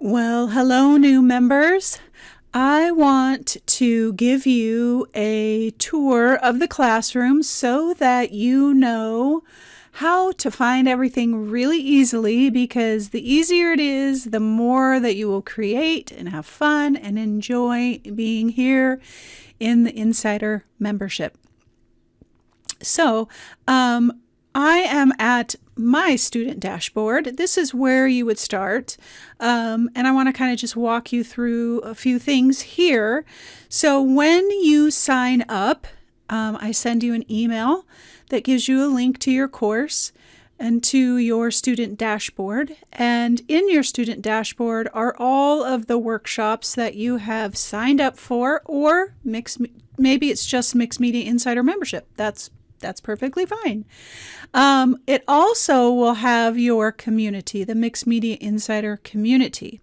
Well, hello, new members. I want to give you a tour of the classroom so that you know how to find everything really easily, because the easier it is, the more that you will create and have fun and enjoy being here in the Insider membership. So, I am at my student dashboard. This is where you would start. And I want to kind of just walk you through a few things here. So when you sign up, I send you an email that gives you a link to your course and to your student dashboard. And in your student dashboard are all of the workshops that you have signed up for, or maybe it's just Mixed Media Insider membership. That's perfectly fine. It also will have your community, the Mixed Media Insider community,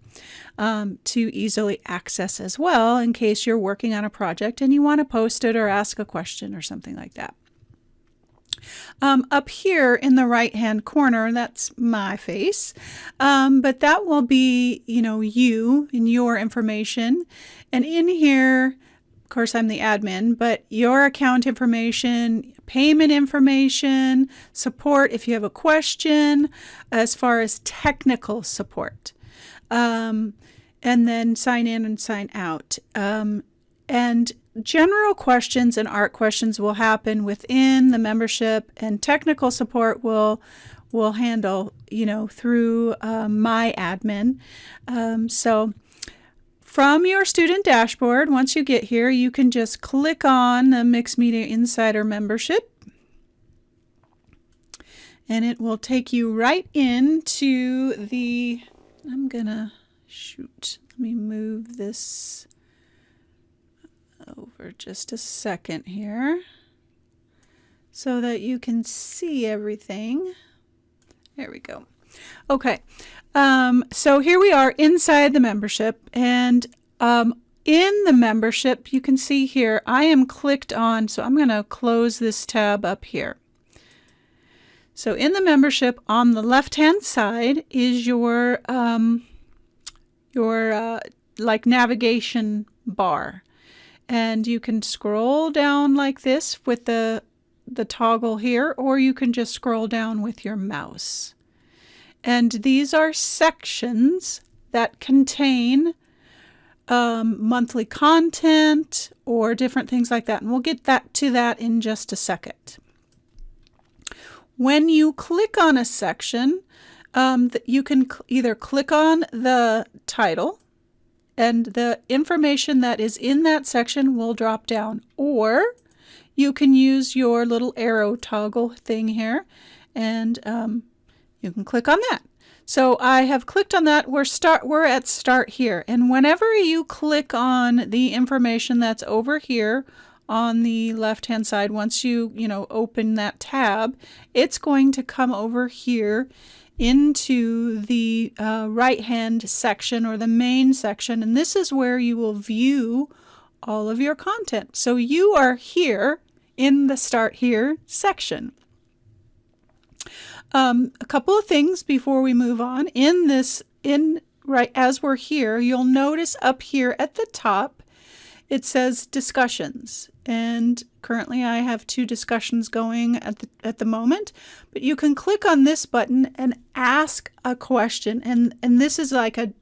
to easily access as well in case you're working on a project and you want to post it or ask a question or something like that. Up here in the right-hand corner, that's my face, but that will be, you and your information. And in here, of course, I'm the admin, but your account information, payment information, support if you have a question, as far as technical support, and then sign in and sign out. And general questions and art questions will happen within the membership, and technical support will handle, through my admin. So from your student dashboard, once you get here, you can just click on the Mixed Media Insider membership, and it will take you right into the, let me move this over just a second here so that you can see everything. There we go. Okay. So here we are inside the membership, and in the membership, you can see here, I am clicked on, so I'm going to close this tab up here. So in the membership, on the left-hand side is your like navigation bar, and you can scroll down like this with the toggle here, or you can just scroll down with your mouse. And these are sections that contain monthly content or different things like that. And we'll get to that in just a second. When you click on a section, you can either click on the title, and the information that is in that section will drop down, or you can use your little arrow toggle thing here, and you can click on that. So I have clicked on that. We're at start here. And whenever you click on the information that's over here on the left-hand side, once you open that tab, it's going to come over here into the right-hand section, or the main section. And this is where you will view all of your content. So you are here in the Start Here section. A couple of things before we move on. Right as we're here, you'll notice up here at the top, it says discussions. And currently I have 2 discussions going at the moment, but you can click on this button and ask a question. And this is like a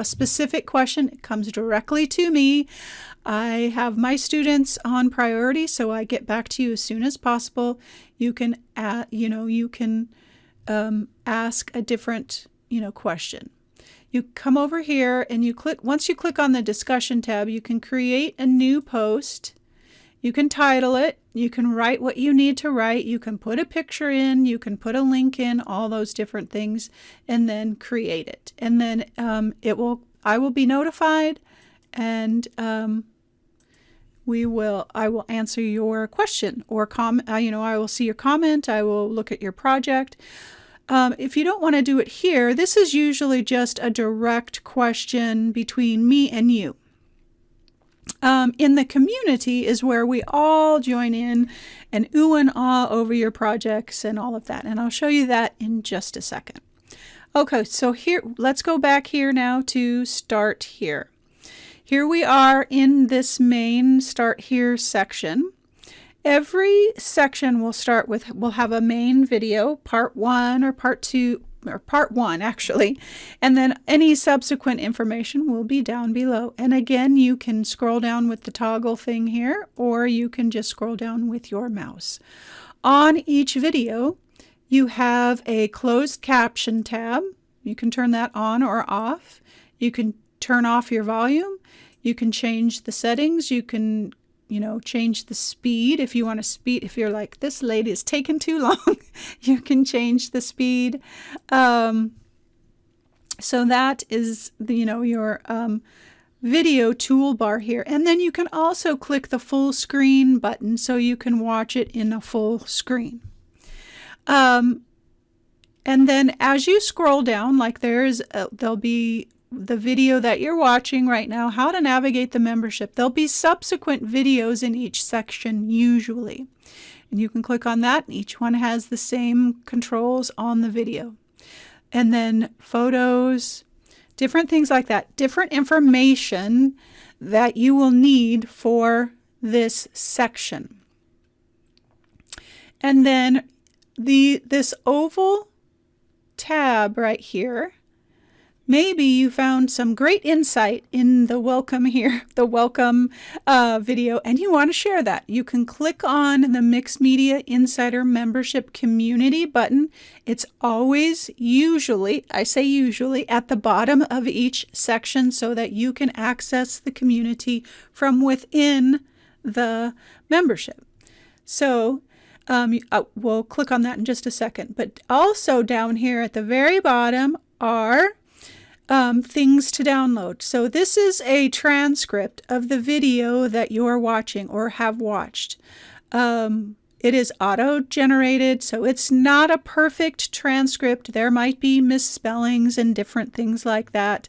specific question. It comes directly to me. I have my students on priority, so I get back to you as soon as possible. You can, ask a different, question. You come over here and once you click on the discussion tab, you can create a new post. You can title it. You can write what you need to write. You can put a picture in. You can put a link in, all those different things, and then create it. And then I will be notified, and I will answer your question or comment. I will see your comment. I will look at your project. If you don't want to do it here, this is usually just a direct question between me and you. In the community is where we all join in and ooh and ah over your projects and all of that. And I'll show you that in just a second. Okay, so here, let's go back here now to Start Here. Here we are in this main Start Here section. Every section will have a main video, part 1 or part 2, or part 1 actually, and then any subsequent information will be down below. And again, you can scroll down with the toggle thing here, or you can just scroll down with your mouse. On each video, you have a closed caption tab. You can turn that on or off. You can turn off your volume. You can change the settings. You can change the speed if you want to speed. If you're like, this lady is taking too long, you can change the speed. So that is your video toolbar here. And then you can also click the full screen button so you can watch it in a full screen. And then as you scroll down, like there'll be the video that you're watching right now, how to navigate the membership. There'll be subsequent videos in each section usually. And you can click on that, and each one has the same controls on the video. And then photos, different things like that, different information that you will need for this section. And then this oval tab right here, maybe you found some great insight in the welcome here, the welcome video, and you want to share that. You can click on the Mixed Media Insider Membership Community button. It's always usually, I say usually, at the bottom of each section so that you can access the community from within the membership. So we'll click on that in just a second. But also down here at the very bottom are things to download. So this is a transcript of the video that you are watching or have watched. It is auto-generated, so it's not a perfect transcript. There might be misspellings and different things like that,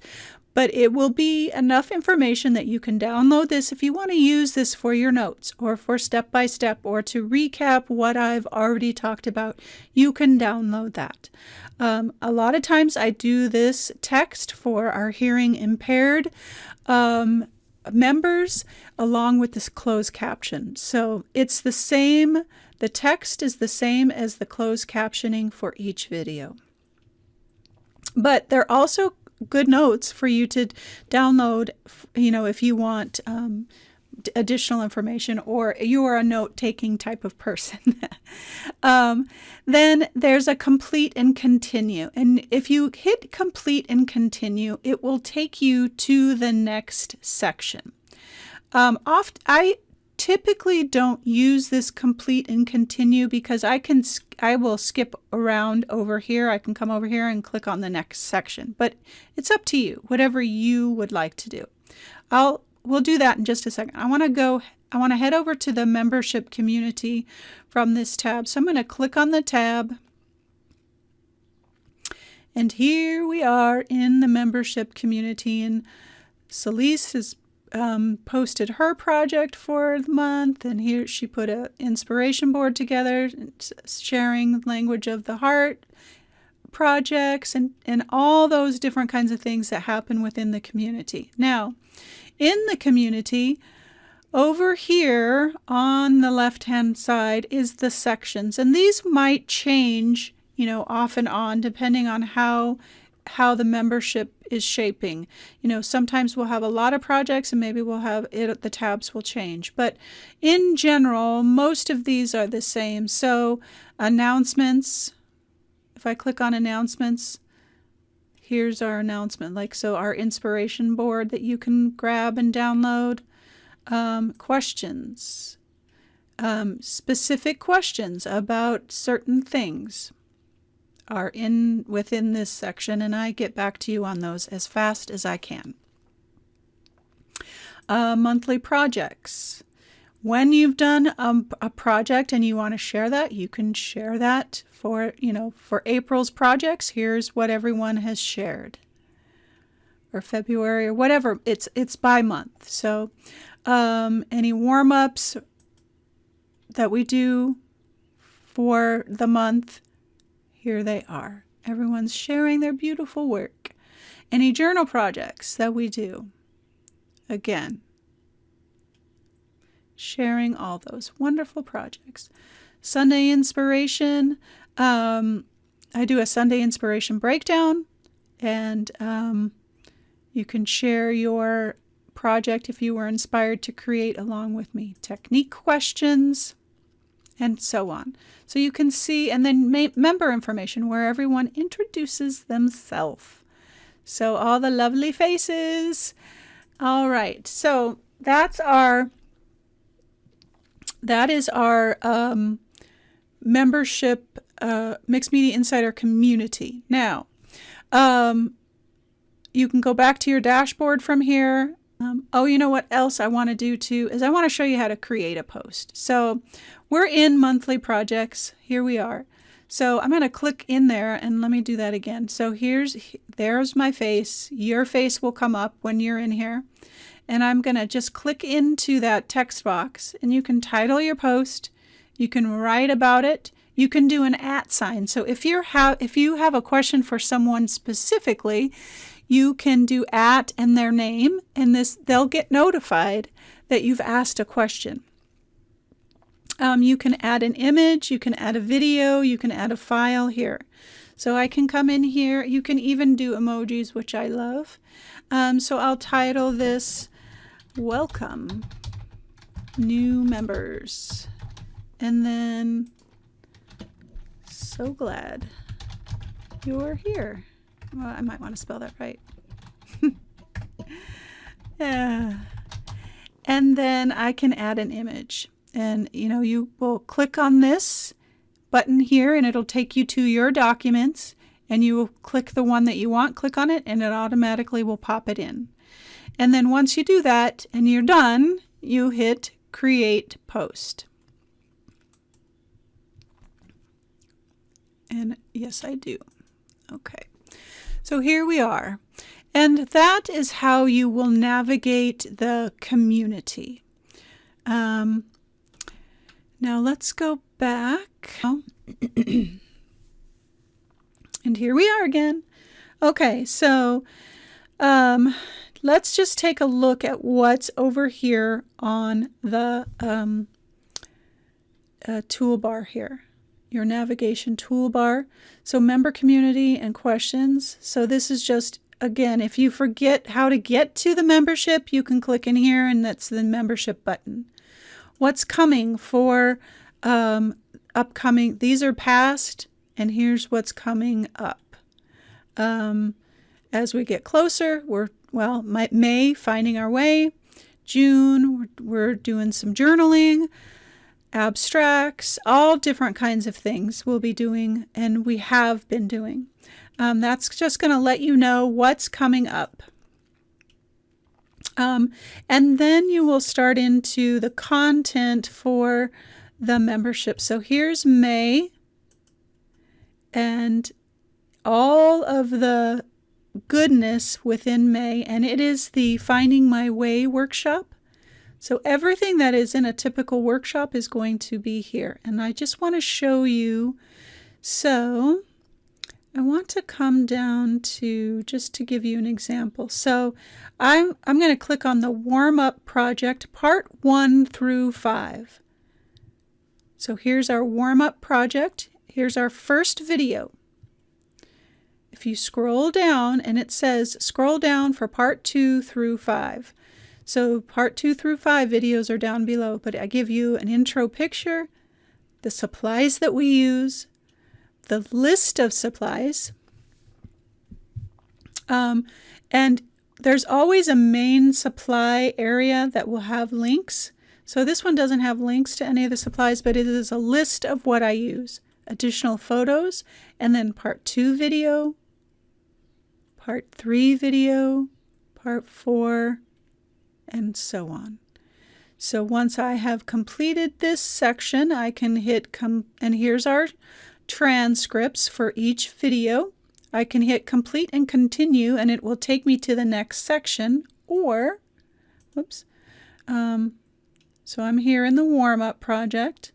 but it will be enough information that you can download this if you want to use this for your notes or for step-by-step or to recap what I've already talked about. You can download that. A lot of times I do this text for our hearing impaired members along with this closed caption. So it's the same, the text is the same as the closed captioning for each video. But they're also good notes for you to download, if you want additional information or you are a note-taking type of person. Then there's a complete and continue. And if you hit complete and continue, it will take you to the next section. I typically don't use this complete and continue because I will skip around over here. I can come over here and click on the next section, but it's up to you, whatever you would like to do. We'll do that in just a second. I want to head over to the membership community from this tab. So I'm going to click on the tab. And here we are in the membership community. And Celeste has posted her project for the month. And here she put an inspiration board together, sharing language of the heart projects and all those different kinds of things that happen within the community. Now, in the community, over here on the left-hand side is the sections, and these might change, off and on depending on how the membership is shaping. Sometimes we'll have a lot of projects and maybe we'll have the tabs will change, but in general, most of these are the same. So announcements, if I click on announcements, here's our announcement, so our inspiration board that you can grab and download. Questions, specific questions about certain things are within this section, and I get back to you on those as fast as I can. Monthly projects. When you've done a project and you want to share that, you can share that for April's projects. Here's what everyone has shared, or February or whatever. It's by month. So any warm-ups that we do for the month, here they are. Everyone's sharing their beautiful work. Any journal projects that we do. Again, sharing all those wonderful projects. Sunday inspiration. I do a Sunday inspiration breakdown, and you can share your project if you were inspired to create along with me. Technique questions, and so on. So you can see, and then member information where everyone introduces themselves. So all the lovely faces. All right, so that is our membership Mixed Media Insider community. Now, you can go back to your dashboard from here. You know what else I want to do too is I want to show you how to create a post. So we're in monthly projects. Here we are. So I'm going to click in there, and let me do that again. So there's my face. Your face will come up when you're in here. And I'm going to just click into that text box, and you can title your post. You can write about it. You can do an @ sign. So if you have a question for someone specifically, you can do @ and their name, and they'll get notified that you've asked a question. You can add an image, you can add a video, you can add a file here. So I can come in here. You can even do emojis, which I love. So I'll title this Welcome New Members. And then so glad you're here. Well, I might want to spell that right. And then I can add an image. And you will click on this button here, and it'll take you to your documents, and you will click the one that you want, click on it, and it automatically will pop it in. And then once you do that and you're done, you hit Create Post. And yes, I do. Okay. So here we are. And that is how you will navigate the community. Now let's go back. And here we are again. Okay, so let's just take a look at what's over here on the toolbar here. Your navigation toolbar. So member community and questions. So this is just, again, if you forget how to get to the membership, you can click in here, and that's the membership button. What's coming for upcoming, these are past, and here's what's coming up. As we get closer, May, finding our way. June, we're doing some journaling, abstracts, all different kinds of things we'll be doing, and we have been doing. That's just going to let you know what's coming up. And then you will start into the content for the membership. So here's May, and all of the goodness within May, and it is the Finding My Way workshop. So everything that is in a typical workshop is going to be here. And I just want to show you. So I want to come down to, just to give you an example. So I'm going to click on the warm-up project, part 1 through 5. So here's our warm-up project. Here's our first video. If you scroll down, and it says scroll down for part 2 through 5. So part 2 through 5 videos are down below, but I give you an intro picture, the supplies that we use, the list of supplies, and there's always a main supply area that will have links. So this one doesn't have links to any of the supplies, but it is a list of what I use. Additional photos, and then part 2 video, part 3 video, part 4, and so on. So once I have completed this section, I can hit and here's our transcripts for each video. I can hit complete and continue, and it will take me to the next section, or, so I'm here in the warm-up project,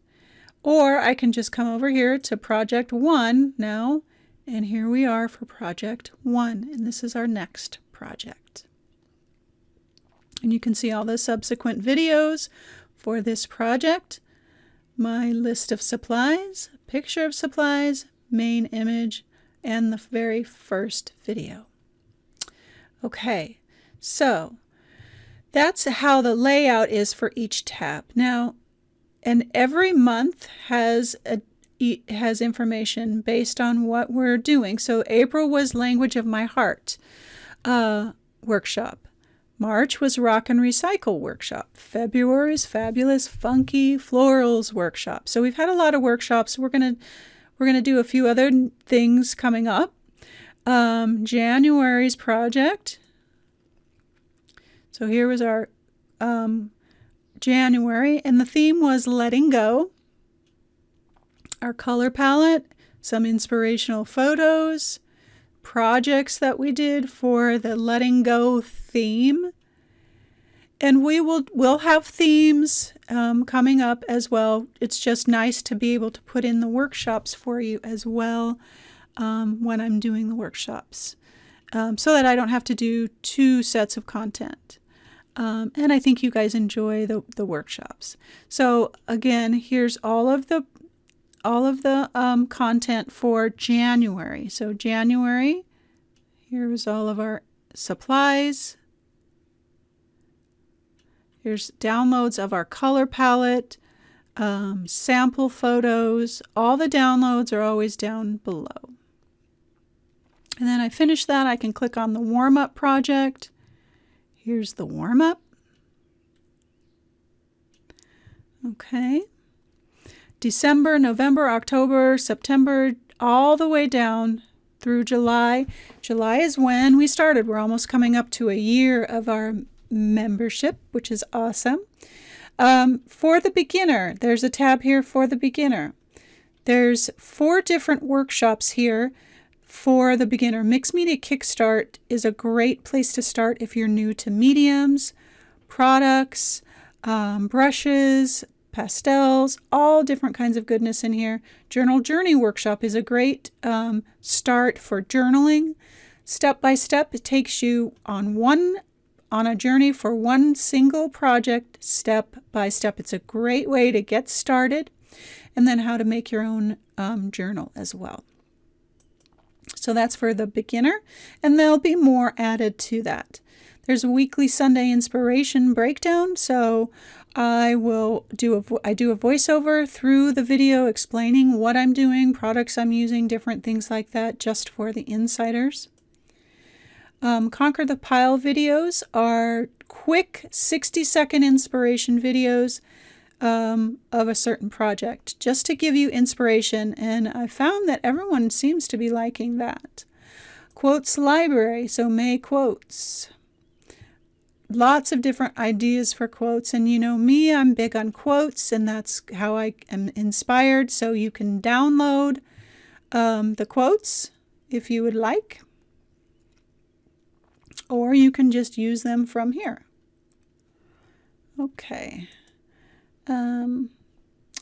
or I can just come over here to project 1 now, And here we are for project 1, and this is our next project. And you can see all the subsequent videos for this project, my list of supplies, picture of supplies, main image, and the very first video. Okay, so that's how the layout is for each tab. Now, and every month has information based on what we're doing. So April was Language of My Heart workshop. March was Rock and Recycle workshop. February is Fabulous Funky Florals workshop. So we've had a lot of workshops. We're gonna do a few other things coming up. January's project. So here was our January, and the theme was letting go. Our color palette, some inspirational photos, projects that we did for the letting go theme. And we'll have themes coming up as well. It's just nice to be able to put in the workshops for you as well when I'm doing the workshops, so that I don't have to do 2 sets of content. And I think you guys enjoy the workshops. So again, here's all of the content for January. So January, here's all of our supplies. Here's downloads of our color palette, sample photos. All the downloads are always down below. And then I finish that, I can click on the warm-up project. Here's the warm-up. Okay. December, November, October, September, all the way down through July. July is when we started. We're almost coming up to a year of our membership, which is awesome. For the beginner, there's a tab here for the beginner. There's 4 different workshops here for the beginner. Mixed Media Kickstart is a great place to start if you're new to mediums, products, brushes, pastels, all different kinds of goodness in here. Journal Journey Workshop is a great start for journaling. Step by step, it takes you on a journey for one single project, step by step. It's a great way to get started, and then how to make your own journal as well. So that's for the beginner, and there'll be more added to that. There's a weekly Sunday inspiration breakdown, so I do a voiceover through the video explaining what I'm doing, products I'm using, different things like that, just for the insiders. Conquer the Pile videos are quick 60-second inspiration videos of a certain project, just to give you inspiration, and I found that everyone seems to be liking that. Quotes library, so May quotes. Lots of different ideas for quotes, and you know me, I'm big on quotes, and that's how I am inspired, so you can download the quotes if you would like, or you can just use them from here. Okay. And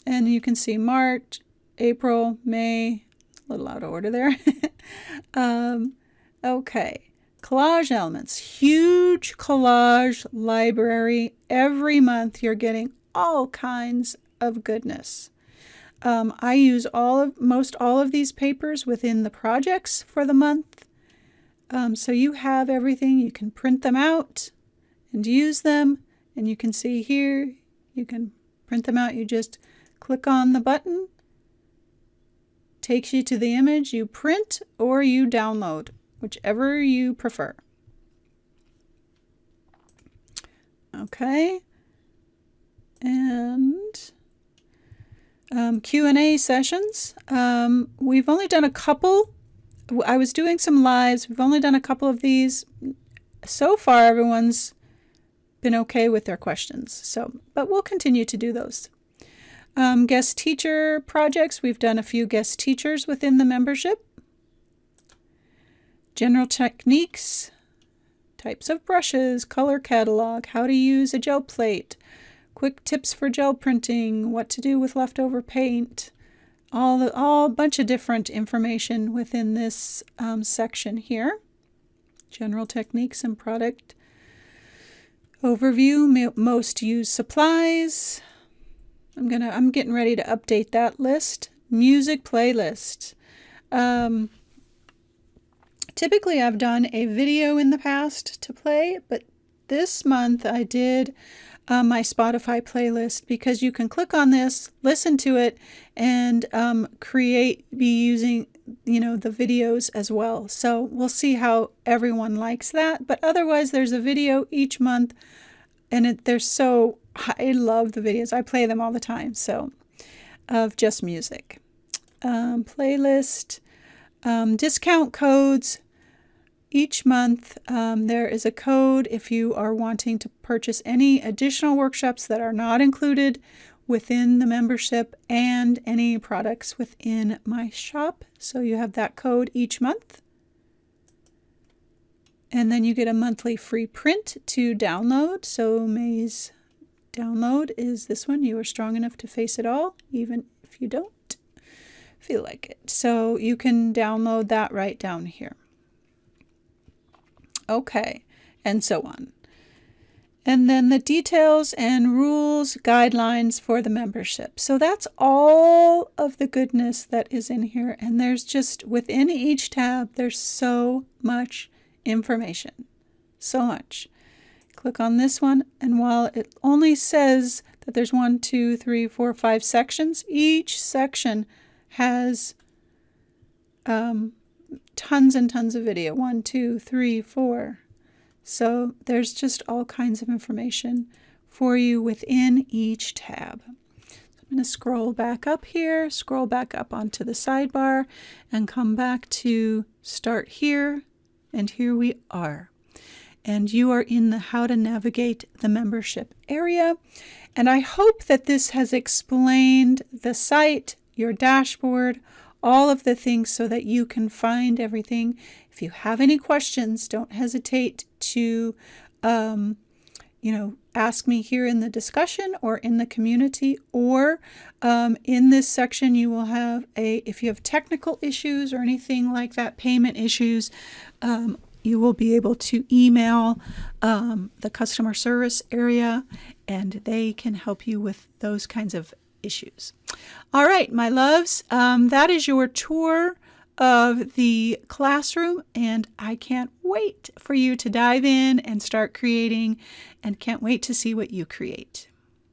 you can see March, April, May, a little out of order there. Okay. Collage elements, huge collage library. Every month you're getting all kinds of goodness. I use most all of these papers within the projects for the month. So you have everything. You can print them out and use them. And you can see here, you can print them out. You just click on the button, takes you to the image. You print or you download, whichever you prefer. Okay. And Q&A sessions. We've only done a couple. I was doing some lives. We've only done a couple of these. So far, everyone's been okay with their questions. But we'll continue to do those. Guest teacher projects. We've done a few guest teachers within the membership. General techniques, types of brushes, color catalog, how to use a gel plate, quick tips for gel printing, what to do with leftover paint, all bunch of different information within this section here. General techniques and product overview, most used supplies. I'm getting ready to update that list. Music playlist. Typically I've done a video in the past to play, but this month I did my Spotify playlist, because you can click on this, listen to it, and be using the videos as well. So we'll see how everyone likes that. But otherwise, there's a video each month, and I love the videos. I play them all the time. So of just music. Playlist, discount codes. Each month there is a code if you are wanting to purchase any additional workshops that are not included within the membership and any products within my shop. So you have that code each month. And then you get a monthly free print to download. So May's download is this one. You are strong enough to face it all, even if you don't feel like it. So you can download that right down here. Okay, and so on. And then the details and rules, guidelines for the membership. So that's all of the goodness that is in here. And there's just, within each tab, there's so much information. So much. Click on this one, and while it only says that there's 1, 2, 3, 4, 5 sections, each section has tons and tons of video. 1, 2, 3, 4. So there's just all kinds of information for you within each tab. So I'm going to scroll back up here, scroll back up onto the sidebar, and come back to start here. And here we are. And you are in the how to navigate the membership area. And I hope that this has explained the site, your dashboard, all of the things so that you can find everything. If you have any questions, don't hesitate to ask me here in the discussion or in the community, or in this section you will have if you have technical issues or anything like that, payment issues, you will be able to email the customer service area, and they can help you with those kinds of issues. All right, my loves, that is your tour of the classroom, and I can't wait for you to dive in and start creating, and can't wait to see what you create.